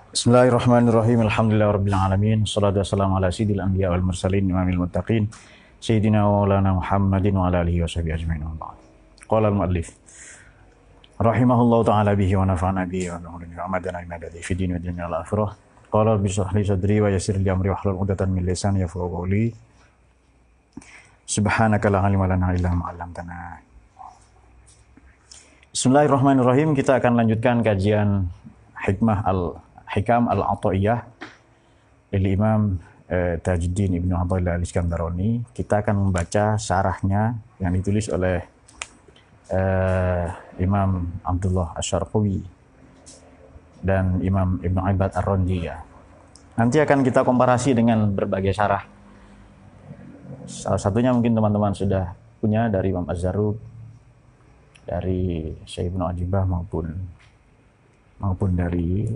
Bismillahirrahmanirrahim. Alhamdulillahirabbil alamin. Wassalatu wassalamu ala sayyidil anbiya wal mursalin imamil muttaqin sayyidina wa maulana Muhammadin wa ala alihi washabihi ajmain. Qala al-muallif rahimahullahu ta'ala bihi wa nafa'ana bihi wa amadana bima ladhi fi din wa dunya al akhirah. Qala rabbi shrah li sadri wa yassir li amri wahlul 'uqdatam min lisani yafqahu qawli. Subhanaka la ilma lana illa ma 'allamtana. Bismillahirrahmanirrahim. Kita akan lanjutkan kajian Hikam al-Ata'iyah dari Imam Tajuddin Ibnu Athaillah al-Iskandarani. Kita akan membaca syarahnya yang ditulis oleh Imam Abdullah Asy-Syarqawi dan Imam Ibnu Ibad Ar-Randiyah. Nanti akan kita komparasi dengan berbagai syarah. Salah satunya mungkin teman-teman sudah punya dari Imam Az-Zarruq, dari Syekh Ibnu Ajibah maupun dari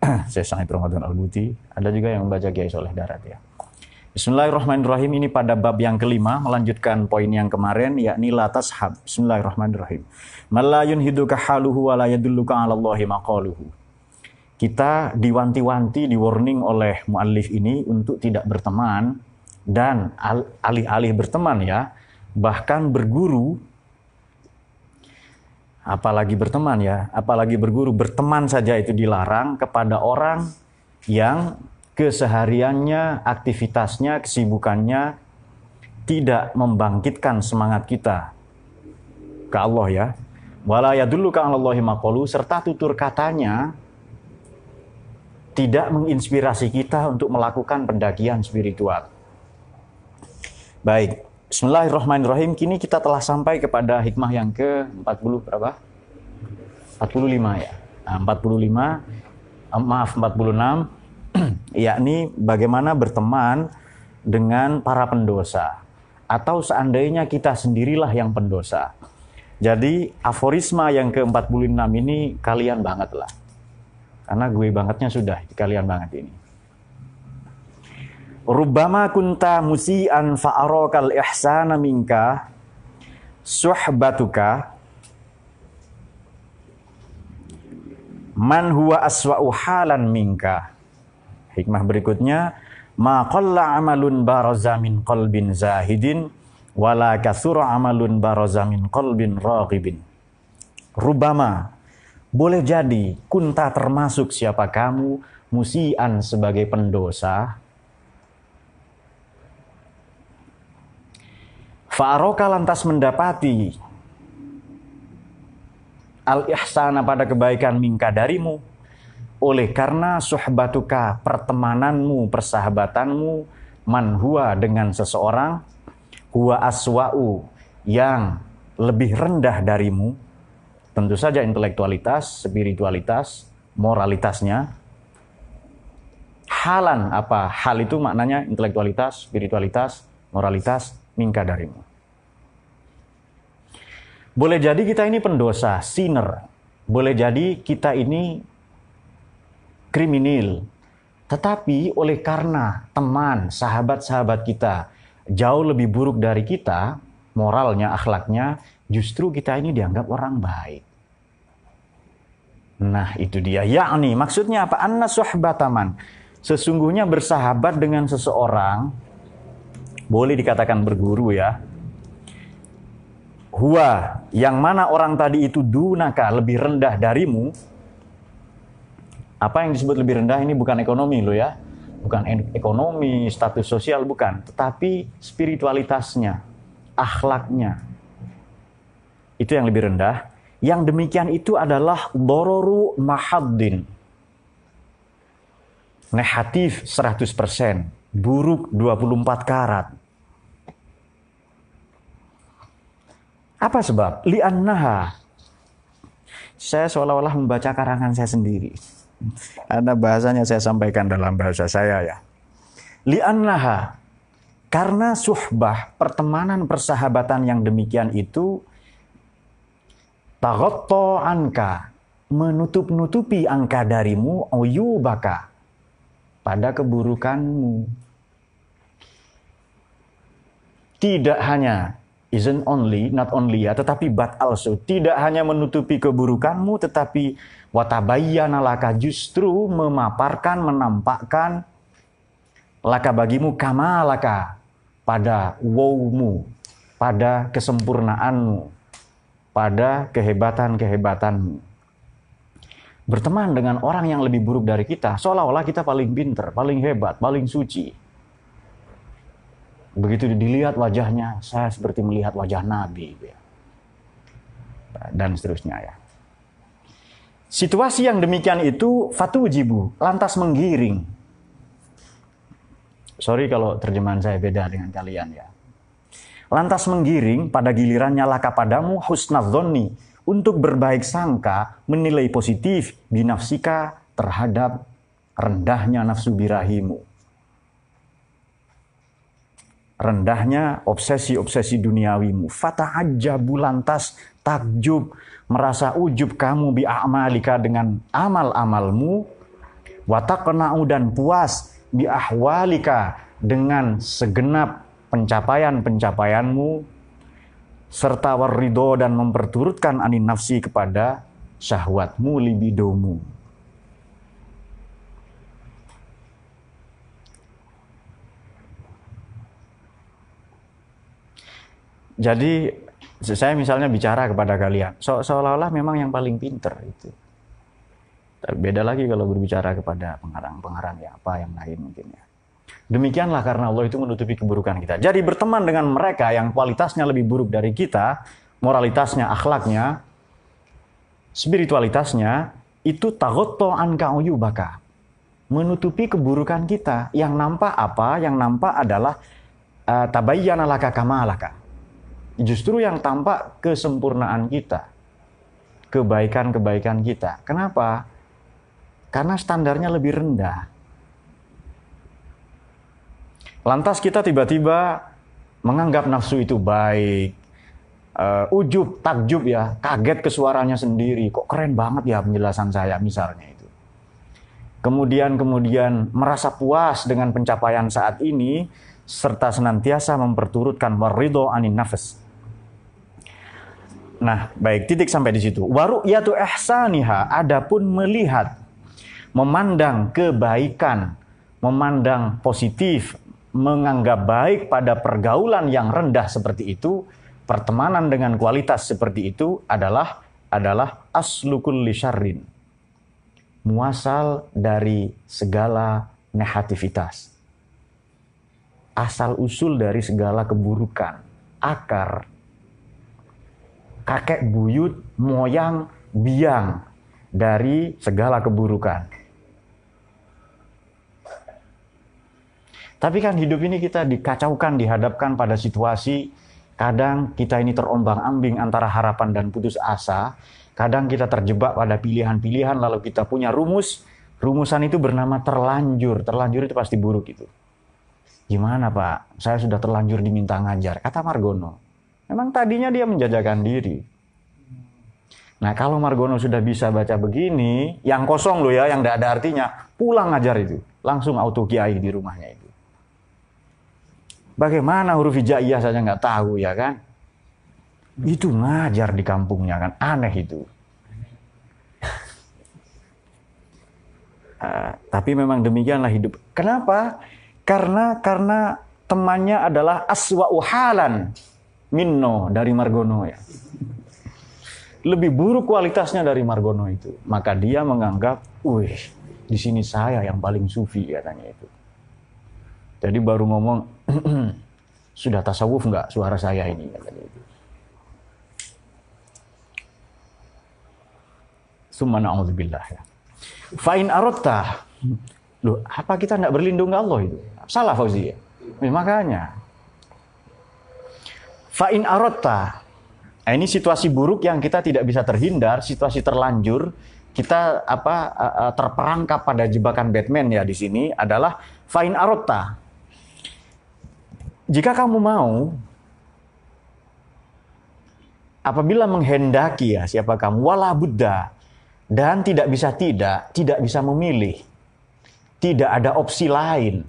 Syekh Sa'id Ramadan Al-Buti. Ada juga yang membaca Kiai Soleh Darat ya. Bismillahirrahmanirrahim. Ini pada bab yang kelima, melanjutkan poin yang kemarin, yakni la tashab. Bismillahirrahmanirrahim. Malayun hiduka haluhu wa la yadulluka 'ala Allahi maqaluhu. Kita diwanti-wanti, di-warning oleh muallif ini untuk tidak berteman dan alih-alih berteman ya, bahkan berguru. Apalagi berteman ya, apalagi berguru. Berteman saja itu dilarang kepada orang yang kesehariannya, aktivitasnya, kesibukannya tidak membangkitkan semangat kita ke Allah ya. Wala yadulluka 'alallahi maqalu, serta tutur katanya tidak menginspirasi kita untuk melakukan pendakian spiritual. Baik. Bismillahirrahmanirrahim. Kini kita telah sampai kepada hikmah yang ke-40 berapa? 45 ya. Nah, 46 yakni bagaimana berteman dengan para pendosa atau seandainya kita sendirilah yang pendosa. Jadi aforisma yang ke-46 ini kalian banget lah. Karena gue bangetnya sudah kalian banget ini. Rubbama kunta musian fa'arakal ihsana minka suhbatuka man huwa aswa'u halan minka. Hikmah berikutnya, ma qalla amalun baraza min qalbin zahidin wala katsura amalun baraza min qalbin raghibin. Rubbama, boleh jadi kunta termasuk siapa kamu musian sebagai pendosa. Fa'aroka lantas mendapati al-ihsana pada kebaikan minka darimu, oleh karena suhbatuka pertemananmu, persahabatanmu, man huwa dengan seseorang, huwa aswa'u yang lebih rendah darimu, tentu saja intelektualitas, spiritualitas, moralitasnya. Halan apa? Hal itu maknanya intelektualitas, spiritualitas, moralitas, minka darimu. Boleh jadi kita ini pendosa, sinner. Boleh jadi kita ini kriminal. Tetapi oleh karena teman, sahabat-sahabat kita jauh lebih buruk dari kita, moralnya, akhlaknya, justru kita ini dianggap orang baik. Nah, itu dia. Yakni, maksudnya apa? Anna suhbataman. Sesungguhnya bersahabat dengan seseorang, boleh dikatakan berguru ya. Huwa, yang mana orang tadi itu dunaka, lebih rendah darimu. Apa yang disebut lebih rendah ini bukan ekonomi loh ya. Bukan ekonomi, status sosial, bukan. Tetapi spiritualitasnya, akhlaknya. Itu yang lebih rendah. Yang demikian itu adalah dororu mahaddin. Negatif 100%. Buruk 24 karat. Apa sebab? Li'annaha. Saya seolah-olah membaca karangan saya sendiri. Karena bahasanya saya sampaikan dalam bahasa saya ya. Li'annaha. Karena suhbah, pertemanan, persahabatan yang demikian itu taghatta anka, menutup-nutupi angka darimu, uyubaka, pada keburukanmu. Tidak hanya not only ya, tetapi but also, tidak hanya menutupi keburukanmu, tetapi watabayyana laka, justru memaparkan, menampakkan laka bagimu, kamalaka, pada wowmu, pada kesempurnaanmu, pada kehebatan-kehebatanmu. Berteman dengan orang yang lebih buruk dari kita, seolah-olah kita paling pinter, paling hebat, paling suci. Begitu dilihat wajahnya, saya seperti melihat wajah Nabi, dan seterusnya ya. Situasi yang demikian itu fatujibu, lantas menggiring. Sorry kalau terjemahan saya beda dengan kalian ya. Lantas menggiring pada gilirannya laka padamu husnadzonni, untuk berbaik sangka, menilai positif binafsika terhadap rendahnya nafsu birahimu. Rendahnya obsesi-obsesi duniawimu. Fata'ajjabu, lantas takjub, merasa ujub kamu bi'amalika, dengan amal-amalmu. Wataqna'u, dan puas bi'ahwalika, dengan segenap pencapaian-pencapaianmu. Serta warrido, dan memperturutkan anin nafsi kepada syahwatmu, libidomu. Jadi saya misalnya bicara kepada kalian, seolah-olah memang yang paling pinter itu. Beda lagi kalau berbicara kepada pengarang-pengarang ya, apa yang lain mungkin ya. Demikianlah karena Allah itu menutupi keburukan kita. Jadi berteman dengan mereka yang kualitasnya lebih buruk dari kita, moralitasnya, akhlaknya, spiritualitasnya, itu taghotto anka uyubaka, menutupi keburukan kita. Yang nampak apa? Yang nampak adalah tabayyana laka kamalaka. Justru yang tampak kesempurnaan kita, kebaikan-kebaikan kita. Kenapa? Karena standarnya lebih rendah. Lantas kita tiba-tiba menganggap nafsu itu baik, ujub, takjub ya, kaget ke suaranya sendiri. Kok keren banget ya penjelasan saya misalnya itu. Kemudian merasa puas dengan pencapaian saat ini, serta senantiasa memperturutkan waridho anin nafs. Nah, baik, titik sampai di situ. Waru'yatu ihsaniha, adapun melihat, memandang kebaikan, memandang positif, menganggap baik pada pergaulan yang rendah seperti itu, pertemanan dengan kualitas seperti itu adalah aslu kulli syarrin, muasal dari segala negativitas, asal usul dari segala keburukan, akar, kakek buyut, moyang, biang dari segala keburukan. Tapi kan hidup ini kita dikacaukan, dihadapkan pada situasi, kadang kita ini terombang-ambing antara harapan dan putus asa, kadang kita terjebak pada pilihan-pilihan, lalu kita punya rumusan itu bernama terlanjur. Terlanjur itu pasti buruk itu. Gimana Pak? Saya sudah terlanjur diminta ngajar, kata Margono. Memang tadinya dia menjajakan diri. Nah kalau Margono sudah bisa baca begini, yang kosong loh ya, yang tidak ada artinya, pulang ngajar itu. Langsung auto kiai di rumahnya itu. Bagaimana huruf hijaiyah saja nggak tahu ya kan? Itu ngajar di kampungnya kan, aneh itu. Tapi memang demikianlah hidup. Kenapa? Karena temannya adalah aswa'u halan minno dari Margono ya. Lebih buruk kualitasnya dari Margono itu. Maka dia menganggap, wih, di sini saya yang paling sufi katanya itu. Jadi baru ngomong, sudah tasawuf nggak suara saya ini katanya itu. Summa na'udzubillah ya. Fa'in arotta. Loh, apa kita nggak berlindung ke Allah itu? Salah Fauzi ya. Makanya. Fa'in arotta. Nah, ini situasi buruk yang kita tidak bisa terhindar, situasi terlanjur. Kita terperangkap pada jebakan Batman ya di sini adalah fa'in arotta. Jika kamu mau, apabila menghendaki ya siapa kamu, wala buddha, dan tidak bisa memilih, tidak ada opsi lain,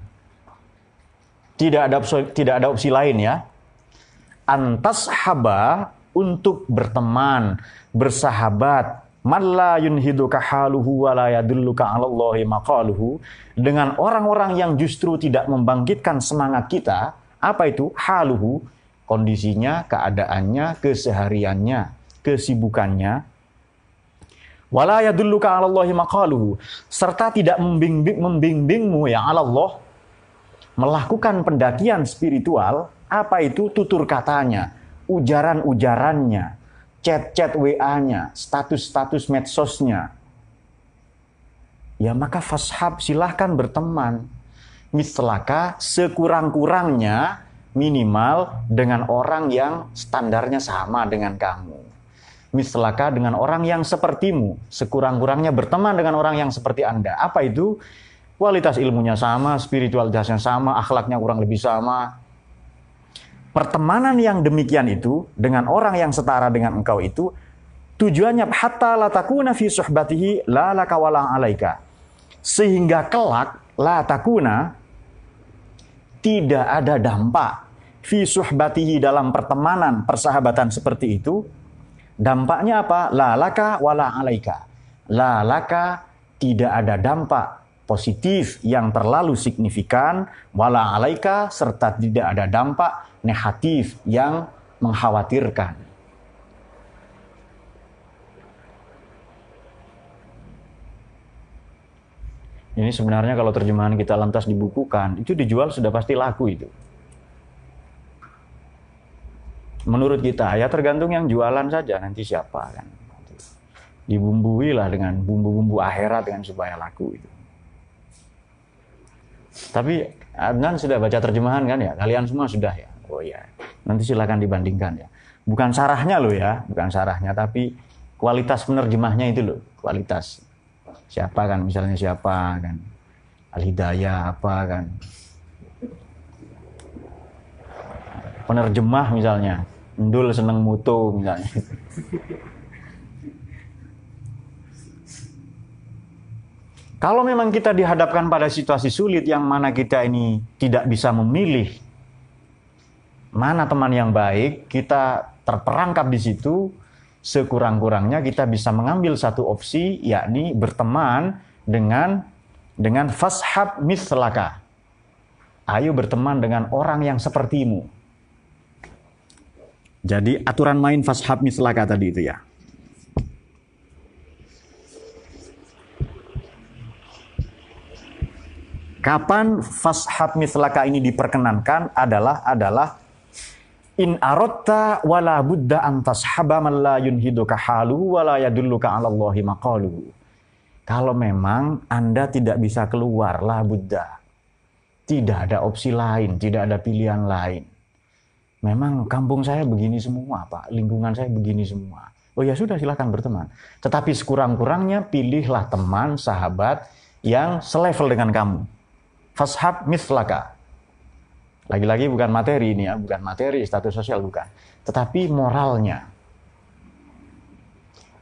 tidak ada opsi lain ya. antas haba, untuk berteman, bersahabat, man la yunhiduka haluhu wa la yadulluka 'alallahi maqaluhu, dengan orang-orang yang justru tidak membangkitkan semangat kita. Apa itu? Haluhu, kondisinya, keadaannya, kesehariannya, kesibukannya. Wa la yadulluka 'alallahi maqaluhu, serta tidak membimbingmu ya Allah melakukan pendakian spiritual. Apa itu? Tutur katanya, ujaran-ujarannya, chat-chat WA-nya, status-status medsosnya. Ya maka fashab, silahkan berteman. Mislaka, sekurang-kurangnya minimal dengan orang yang standarnya sama dengan kamu. Mislaka, dengan orang yang sepertimu. Sekurang-kurangnya berteman dengan orang yang seperti Anda. Apa itu? Kualitas ilmunya sama, spiritualitasnya sama, akhlaknya kurang lebih sama. Pertemanan yang demikian itu dengan orang yang setara dengan engkau itu tujuannya hatta la takuna fi suhbatihi la laka wala alaika, sehingga kelak la takuna, tidak ada dampak fi suhbatihi, dalam pertemanan persahabatan seperti itu. Dampaknya apa? La laka wala alaika, la laka, tidak ada dampak positif yang terlalu signifikan, wala alaika, serta tidak ada dampak negatif yang mengkhawatirkan. Ini sebenarnya kalau terjemahan kita lantas dibukukan, itu dijual sudah pasti laku itu. Menurut kita, ya tergantung yang jualan saja nanti siapa kan. Dibumbui lah dengan bumbu-bumbu akhirat dengan supaya laku itu. Tapi Adnan sudah baca terjemahan kan ya? Kalian semua sudah ya? Oh iya, nanti silakan dibandingkan ya. Bukan sarahnya loh ya, bukan sarahnya, tapi kualitas penerjemahnya itu loh, kualitas. Siapa kan, misalnya siapa kan, Al-Hidayah apa kan. Penerjemah misalnya, Ndul seneng mutu misalnya. Kalau memang kita dihadapkan pada situasi sulit yang mana kita ini tidak bisa memilih mana teman yang baik, kita terperangkap di situ, sekurang-kurangnya kita bisa mengambil satu opsi, yakni berteman dengan fashab mislaka. Ayo berteman dengan orang yang sepertimu. Jadi aturan main fashab mislaka tadi itu ya. Kapan fashab mislaka ini diperkenankan adalah in arotta wala budda an tashaba man la yunhiduka haluhu wala yadulluka 'alallahi maqaluhu. Kalau memang Anda tidak bisa keluar, la budda. Tidak ada opsi lain, tidak ada pilihan lain. Memang kampung saya begini semua, Pak. Lingkungan saya begini semua. Oh ya sudah, silakan berteman. Tetapi sekurang-kurangnya pilihlah teman, sahabat yang selevel dengan kamu. Fashab mislaka. Lagi-lagi bukan materi ini ya, bukan materi, status sosial bukan. Tetapi moralnya.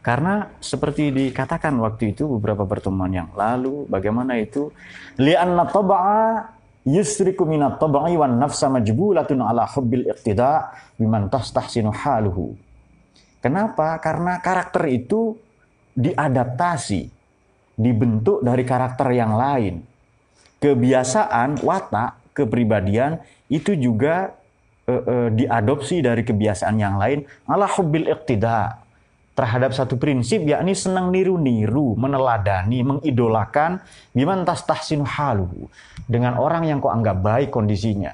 Karena seperti dikatakan waktu itu beberapa pertemuan yang lalu, bagaimana itu? Li'anna taba'a yusriku minat taba'i wan nafsa majbulatun ala hubbil iqtida' biman tastahsinu haluhu. Kenapa? Karena karakter itu diadaptasi, dibentuk dari karakter yang lain. Kebiasaan, watak, kepribadian itu juga diadopsi dari kebiasaan yang lain ala hubbil iqtida, terhadap satu prinsip, yakni senang niru-niru, meneladani, mengidolakan biman tastahsinu haluhu, dengan orang yang kau anggap baik kondisinya.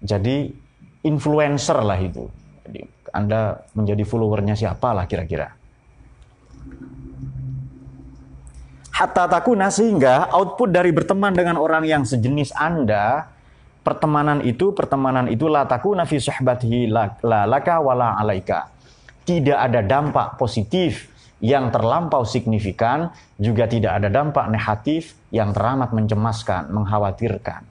Jadi influencer lah itu. Jadi Anda menjadi followernya siapa lah kira-kira. Hatta takuna, sehingga output dari berteman dengan orang yang sejenis Anda, pertemanan itu la takuna fi suhbatihi la laka wala alaika. Tidak ada dampak positif yang terlampau signifikan, juga tidak ada dampak negatif yang teramat mencemaskan, mengkhawatirkan.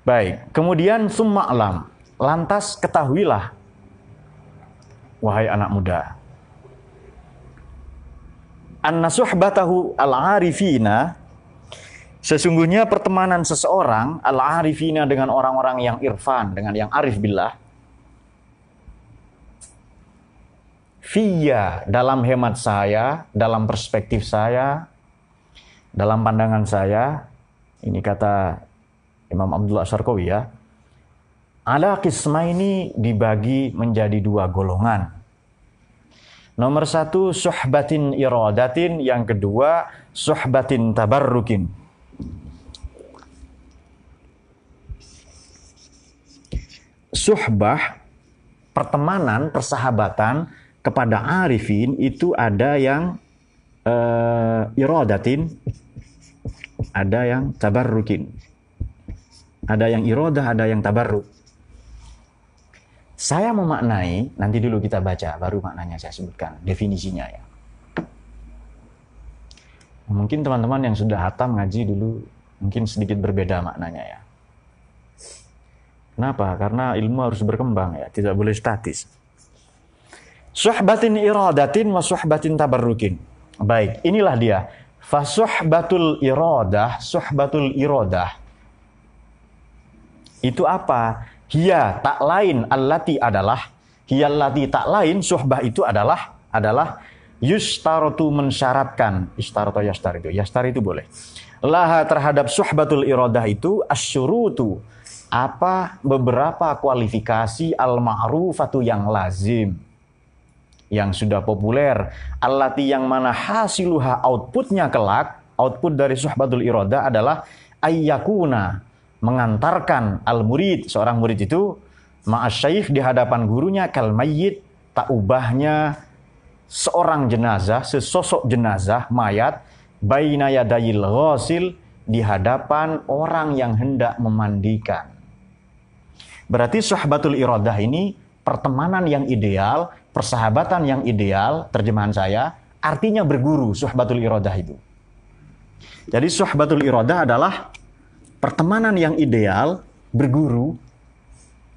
Baik, kemudian summa alam, lantas ketahuilah wahai anak muda, Anna suhbatahu al-arifina, sesungguhnya pertemanan seseorang al-arifina dengan orang-orang yang irfan, dengan yang arif billah, fiyya, dalam hemat saya, dalam perspektif saya, dalam pandangan saya, ini kata Imam Abdullah Syarqawi ya, ala qismaini, dibagi menjadi dua golongan. Nomor satu, suhbatin iradatin. Yang kedua, suhbatin tabarrukin. Suhbah, pertemanan, persahabatan kepada arifin itu ada yang iradatin, ada yang tabarrukin. Ada yang iradah, ada yang tabarruk. Saya memaknai, nanti dulu kita baca, baru maknanya saya sebutkan, definisinya ya. Mungkin teman-teman yang sudah hatam ngaji dulu, mungkin sedikit berbeda maknanya ya. Kenapa? Karena ilmu harus berkembang ya, tidak boleh statis. Suhbatin iradatin wa suhbatin tabarrukin. Baik, inilah dia. Fasuhbatul iradah, suhbatul iradah. Itu apa? Hiya tak lain allati adalah, hiya allati tak lain, suhbah itu adalah yustarotu mensyaratkan, istaroto yastar itu boleh. Laha terhadap suhbatul iradah itu asyurutu, apa beberapa kualifikasi al-ma'rufatu yang lazim, yang sudah populer, allati yang mana hasiluha outputnya kelak, output dari suhbatul iradah adalah ayyakuna, mengantarkan al-murid, seorang murid itu ma'asyaikh di hadapan gurunya kal mayyit, tak ubahnya seorang jenazah, sesosok jenazah mayat, baina yadayil ghasil, di hadapan orang yang hendak memandikan. Berarti suhbatul iradah ini pertemanan yang ideal, persahabatan yang ideal, terjemahan saya, artinya berguru suhbatul iradah itu. Jadi suhbatul iradah adalah pertemanan yang ideal, berguru,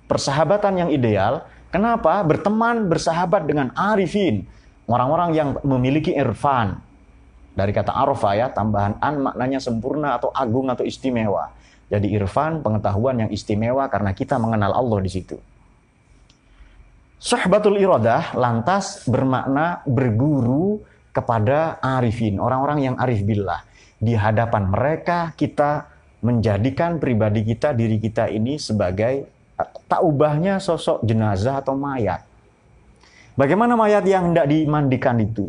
persahabatan yang ideal. Kenapa? Berteman, bersahabat dengan arifin, orang-orang yang memiliki irfan. Dari kata arafa ya, tambahan an maknanya sempurna atau agung atau istimewa. Jadi irfan, pengetahuan yang istimewa karena kita mengenal Allah di situ. Suhbatul iradah lantas bermakna berguru kepada arifin, orang-orang yang arif billah. Di hadapan mereka kita menjadikan pribadi kita, diri kita ini sebagai tak ubahnya sosok jenazah atau mayat. Bagaimana mayat yang hendak dimandikan itu?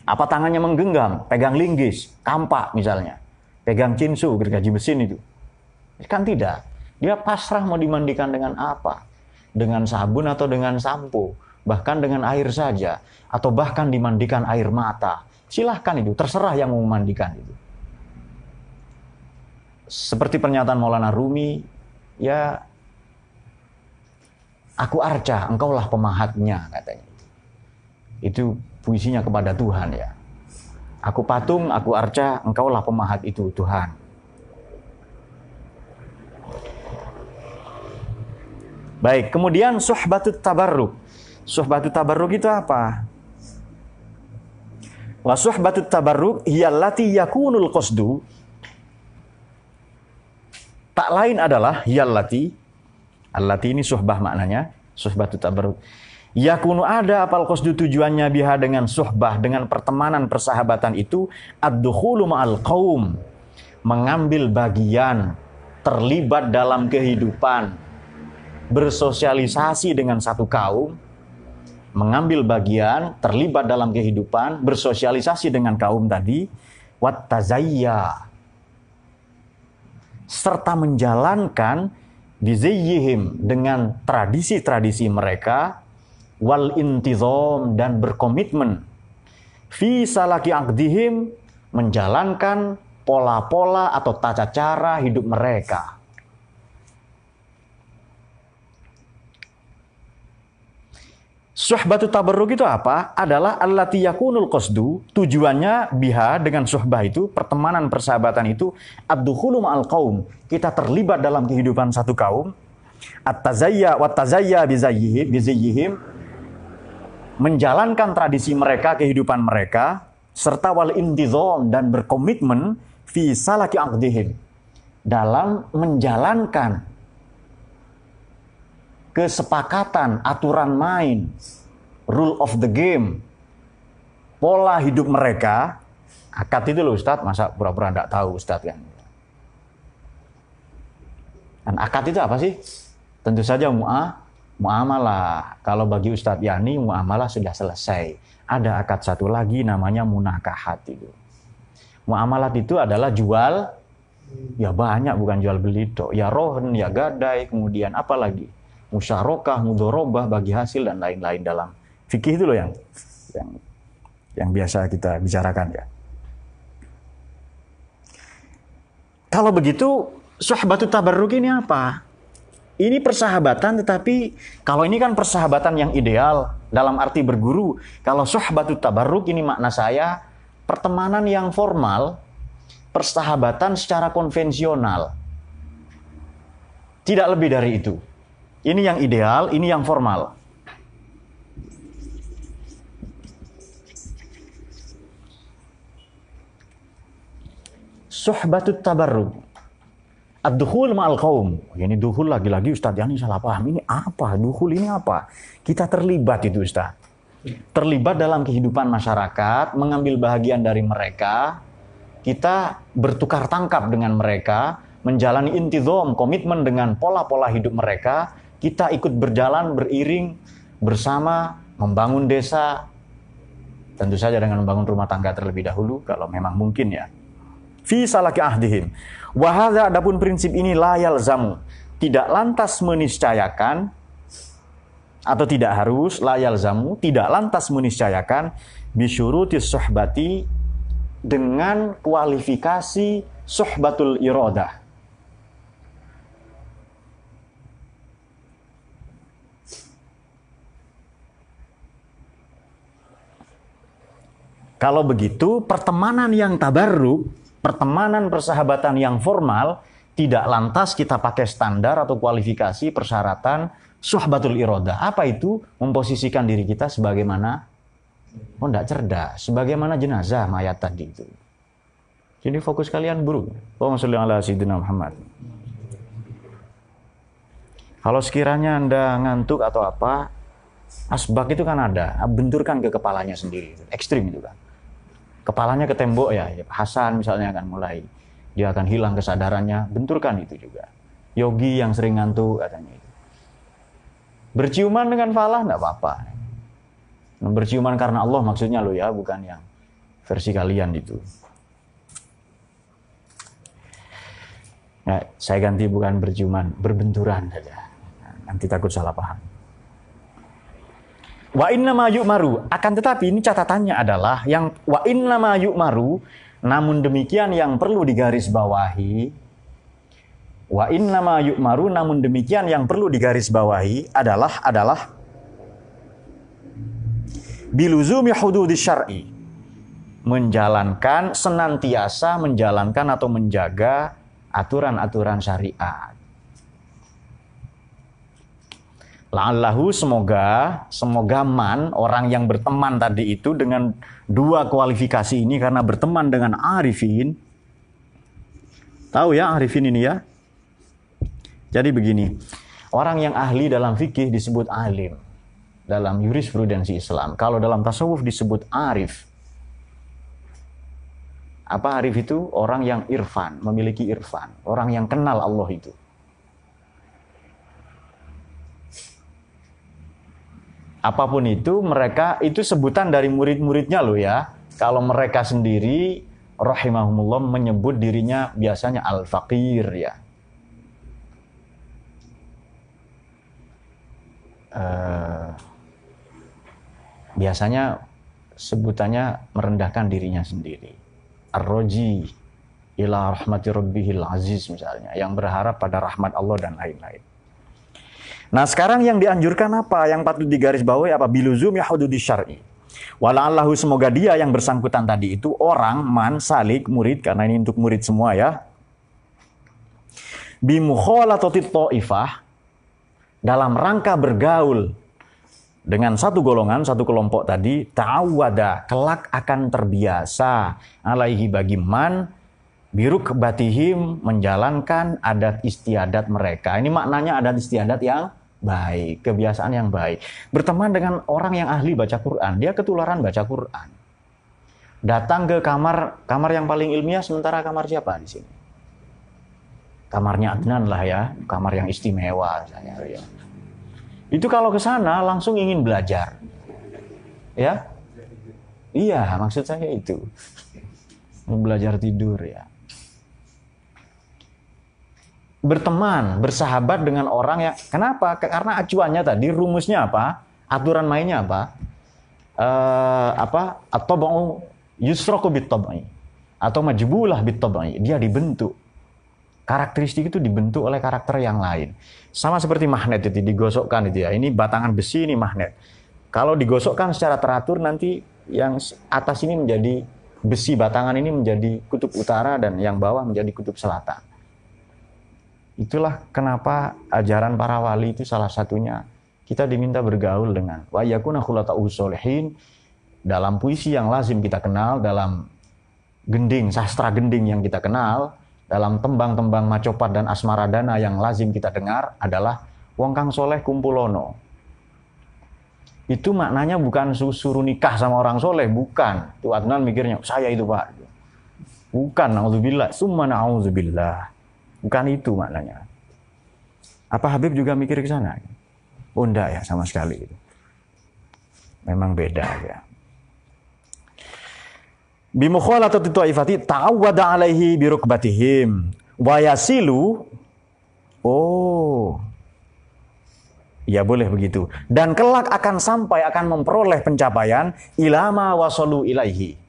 Apa tangannya menggenggam, pegang linggis, kampak misalnya, pegang cinsu, gergaji mesin itu? Kan tidak. Dia pasrah mau dimandikan dengan apa? Dengan sabun atau dengan sampo, bahkan dengan air saja, atau bahkan dimandikan air mata. Silahkan itu, terserah yang mau memandikan itu. Seperti pernyataan Maulana Rumi, ya aku arca, engkaulah pemahatnya, katanya. Itu puisinya kepada Tuhan ya. Aku patung, aku arca, engkaulah pemahat itu, Tuhan. Baik, kemudian suhbatut tabarruk. Suhbatut tabarruk itu apa? Wa suhbatut tabarruk hiyallati yakunul qasdu, tak lain adalah hiyallati, allati ini suhbah maknanya, suhbatut tabarruk. Yakunu ada apal qasdu tujuannya biha dengan suhbah, dengan pertemanan persahabatan itu ad-dukhulu ma'al qaum, mengambil bagian, terlibat dalam kehidupan, bersosialisasi dengan satu kaum, mengambil bagian, terlibat dalam kehidupan, bersosialisasi dengan kaum tadi, wat tazayya, serta menjalankan bizayyihim, dengan tradisi-tradisi mereka, wal intizam, dan berkomitmen fi salaki aqdihim, menjalankan pola-pola atau tata cara hidup mereka. Suhbatut tabarruk itu apa? Adalah allati yakunul qasdu, tujuannya biha dengan suhbah itu, pertemanan persahabatan itu, ad-dukhulu ma'al qaum, kita terlibat dalam kehidupan satu kaum, at-tazayya wa tazayya bizayyihim, menjalankan tradisi mereka, kehidupan mereka, serta wal intizam dan berkomitmen fi salaki aqdihim dalam menjalankan kesepakatan, aturan main, rule of the game, pola hidup mereka. Akad itu loh Ustadz, masa pura-pura enggak tahu Ustadz kan. Dan akad itu apa sih? Tentu saja muamalah. Kalau bagi Ustadz Yani, muamalah sudah selesai. Ada akad satu lagi namanya munakahat itu. Muamalat itu adalah jual, ya banyak, bukan jual beli toh. Ya rohn, ya gadai, kemudian apa lagi? Musyarakah, mudharabah, bagi hasil dan lain-lain dalam fikih itu loh yang biasa kita bicarakan ya. Kalau begitu, suhbatut tabarruk ini apa? Ini persahabatan, tetapi kalau ini kan persahabatan yang ideal dalam arti berguru. Kalau suhbatut tabarruk ini makna saya pertemanan yang formal, persahabatan secara konvensional. Tidak lebih dari itu. Ini yang ideal, ini yang formal. Suhbatut tabarruk. Ad-dukhul ma'al qaum. Ini dukhul lagi-lagi Ustaz Yani salah paham. Ini apa? Dukhul ini apa? Kita terlibat itu Ustaz. Terlibat dalam kehidupan masyarakat, mengambil bahagian dari mereka. Kita bertukar tangkap dengan mereka, menjalani intizam, komitmen dengan pola-pola hidup mereka. Kita ikut berjalan, beriring bersama, membangun desa. Tentu saja dengan membangun rumah tangga terlebih dahulu, kalau memang mungkin ya. Fi salaki ahdihim. Wa hadza, adapun prinsip ini la yalzamu, tidak lantas meniscayakan atau tidak harus, la yalzamu, tidak lantas meniscayakan bisyurutis suhbati, dengan kualifikasi suhbatul iradah. Kalau begitu, pertemanan yang tabarruk, pertemanan persahabatan yang formal, tidak lantas kita pakai standar atau kualifikasi persyaratan suhbatul iradah. Apa itu? Memposisikan diri kita sebagaimana, tidak cerdas, sebagaimana jenazah mayat tadi itu. Jadi fokus kalian buruk. Allahumma sholli ala sayyidina Muhammad. Kalau sekiranya Anda ngantuk atau apa, asbak itu kan ada, benturkan ke kepalanya sendiri. Ekstrim itu kan. Kepalanya ke tembok ya, Hasan misalnya akan mulai, dia akan hilang kesadarannya, benturkan itu juga. Yogi yang sering ngantuk katanya itu. Berciuman dengan falah enggak apa-apa. Berciuman karena Allah maksudnya lo ya, bukan yang versi kalian itu. Ya, saya ganti bukan berciuman, berbenturan saja. Nanti takut salah paham. Wa inna ma yu'maru, akan tetapi ini catatannya adalah yang wa inna ma yu'maru, namun demikian yang perlu digarisbawahi. Wa inna ma yu'maru, namun demikian yang perlu digarisbawahi adalah biluzumi hududis syar'i, menjalankan, senantiasa menjalankan atau menjaga aturan-aturan syariat. La'allahu, semoga man, orang yang berteman tadi itu dengan dua kualifikasi ini, karena berteman dengan arifin. Tahu ya arifin ini ya? Jadi begini, orang yang ahli dalam fikih disebut alim. Dalam jurisprudensi Islam. Kalau dalam tasawuf disebut arif. Apa arif itu? Orang yang irfan, memiliki irfan. Orang yang kenal Allah itu. Apapun itu, mereka itu sebutan dari murid-muridnya loh ya. Kalau mereka sendiri, rahimahumullah, menyebut dirinya biasanya al-faqir ya. Biasanya sebutannya merendahkan dirinya sendiri. Ar-roji ila rahmati rabbihil aziz misalnya, yang berharap pada rahmat Allah dan lain-lain. Nah sekarang yang dianjurkan apa? Yang patut digarisbawahi apa? Biluzum yahududi syar'i. Wala'allahu, semoga dia yang bersangkutan tadi itu orang, man, salik, murid, karena ini untuk murid semua ya. Bimukhalatatit ta'ifah, dalam rangka bergaul dengan satu golongan, satu kelompok tadi, ta'awwada, kelak akan terbiasa, alaihi bagi man, biruk batihim, menjalankan adat istiadat mereka. Ini maknanya adat istiadat yang baik, kebiasaan yang baik. Berteman dengan orang yang ahli baca Quran, dia ketularan baca Quran. Datang ke kamar yang paling ilmiah, sementara kamar siapa di sini? Kamarnya Adnan lah ya, kamar yang istimewa misalnya ya. Itu kalau ke sana langsung ingin belajar. Ya? Iya, maksud saya itu. Belajar tidur ya. Berteman, bersahabat dengan orang yang kenapa? Karena acuannya tadi rumusnya apa? Aturan mainnya apa? At-tab'u yusraku bit-tab'i atau majbulah bit-tab'i. Dia dibentuk. Karakteristik itu dibentuk oleh karakter yang lain. Sama seperti magnet itu digosokkan itu ya. Ini batangan besi, ini magnet. Kalau digosokkan secara teratur nanti yang atas ini menjadi besi, batangan ini menjadi kutub utara dan yang bawah menjadi kutub selatan. Itulah kenapa ajaran para wali itu salah satunya kita diminta bergaul dengan wa yakuna khulata'u sholihin dalam puisi yang lazim kita kenal, dalam gending, sastra gending yang kita kenal, dalam tembang-tembang macopat dan asmaradana yang lazim kita dengar adalah wong kang soleh kumpulono. Itu maknanya bukan suruh nikah sama orang soleh, bukan. Tuh Adnan mikirnya, saya itu Pak. Bukan, na'udzubillah, summa na'udzubillah. Bukan itu maknanya. Apa Habib juga mikir ke sana? Oh enggak ya, sama sekali. Memang beda ya. Bimukhalatati ta'ifati ta'awwada alaihi birukbatihim wa yasilu. Oh. Ya boleh begitu. Dan kelak akan sampai, akan memperoleh pencapaian ilama wasalu ilaihi.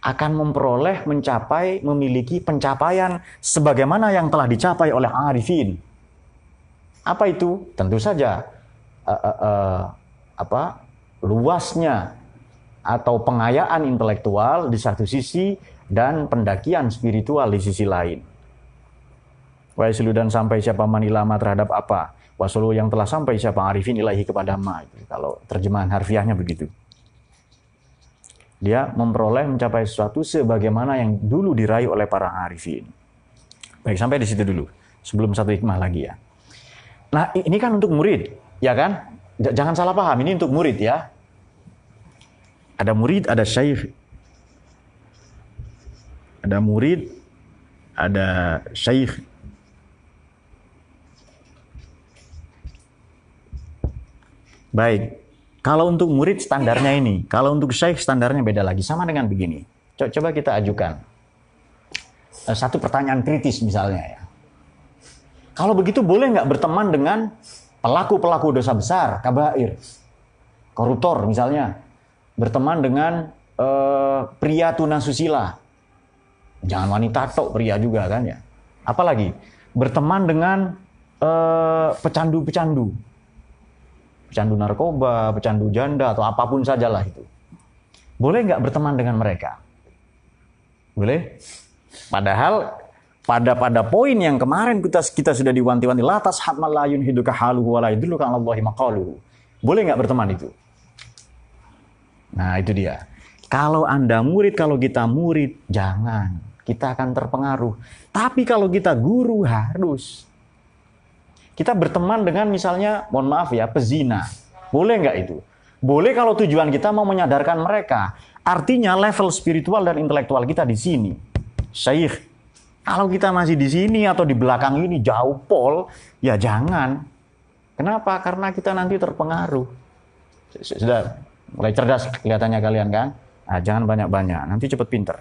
Akan memperoleh, mencapai, memiliki pencapaian sebagaimana yang telah dicapai oleh arifin. Apa itu? Tentu saja luasnya atau pengayaan intelektual di satu sisi dan pendakian spiritual di sisi lain. Waislu dan sampai siapa manilama terhadap apa? Wasulu yang telah sampai siapa arifin ilahi kepada ma. Kalau terjemahan harfiahnya begitu. Dia memperoleh mencapai sesuatu sebagaimana yang dulu diraih oleh para arifin. Baik, sampai di situ dulu. Sebelum satu hikmah lagi ya. Nah, ini kan untuk murid, ya kan? Jangan salah paham, ini untuk murid ya. Ada murid, ada syaikh. Ada murid, ada syaikh. Baik, kalau untuk murid standarnya ini, kalau untuk syaikh standarnya beda lagi, sama dengan begini. Coba kita ajukan satu pertanyaan kritis misalnya ya. Kalau begitu boleh nggak berteman dengan pelaku-pelaku dosa besar, kabair, koruptor misalnya, berteman dengan pria tunasusila, jangan wanita tok, pria juga kan ya. Apalagi berteman dengan pecandu-pecandu. Pecandu narkoba, pecandu janda, atau apapun sajalah itu. Boleh nggak berteman dengan mereka? Boleh? Padahal pada poin yang kemarin kita sudah diwanti-wanti, la tashab ma la yunhiduka haluhu wa la yadulluka 'ala Allahi maqaluhu. Boleh nggak berteman itu? Nah itu dia. Kalau Anda murid, kalau kita murid, jangan. Kita akan terpengaruh. Tapi kalau kita guru harus. Kita berteman dengan misalnya, mohon maaf ya, pezina. Boleh nggak itu? Boleh kalau tujuan kita mau menyadarkan mereka. Artinya level spiritual dan intelektual kita di sini. Syekh, kalau kita masih di sini atau di belakang ini jauh pol, ya jangan. Kenapa? Karena kita nanti terpengaruh. Sudah mulai cerdas kelihatannya kalian kan? Nah, jangan banyak-banyak, nanti cepet pinter.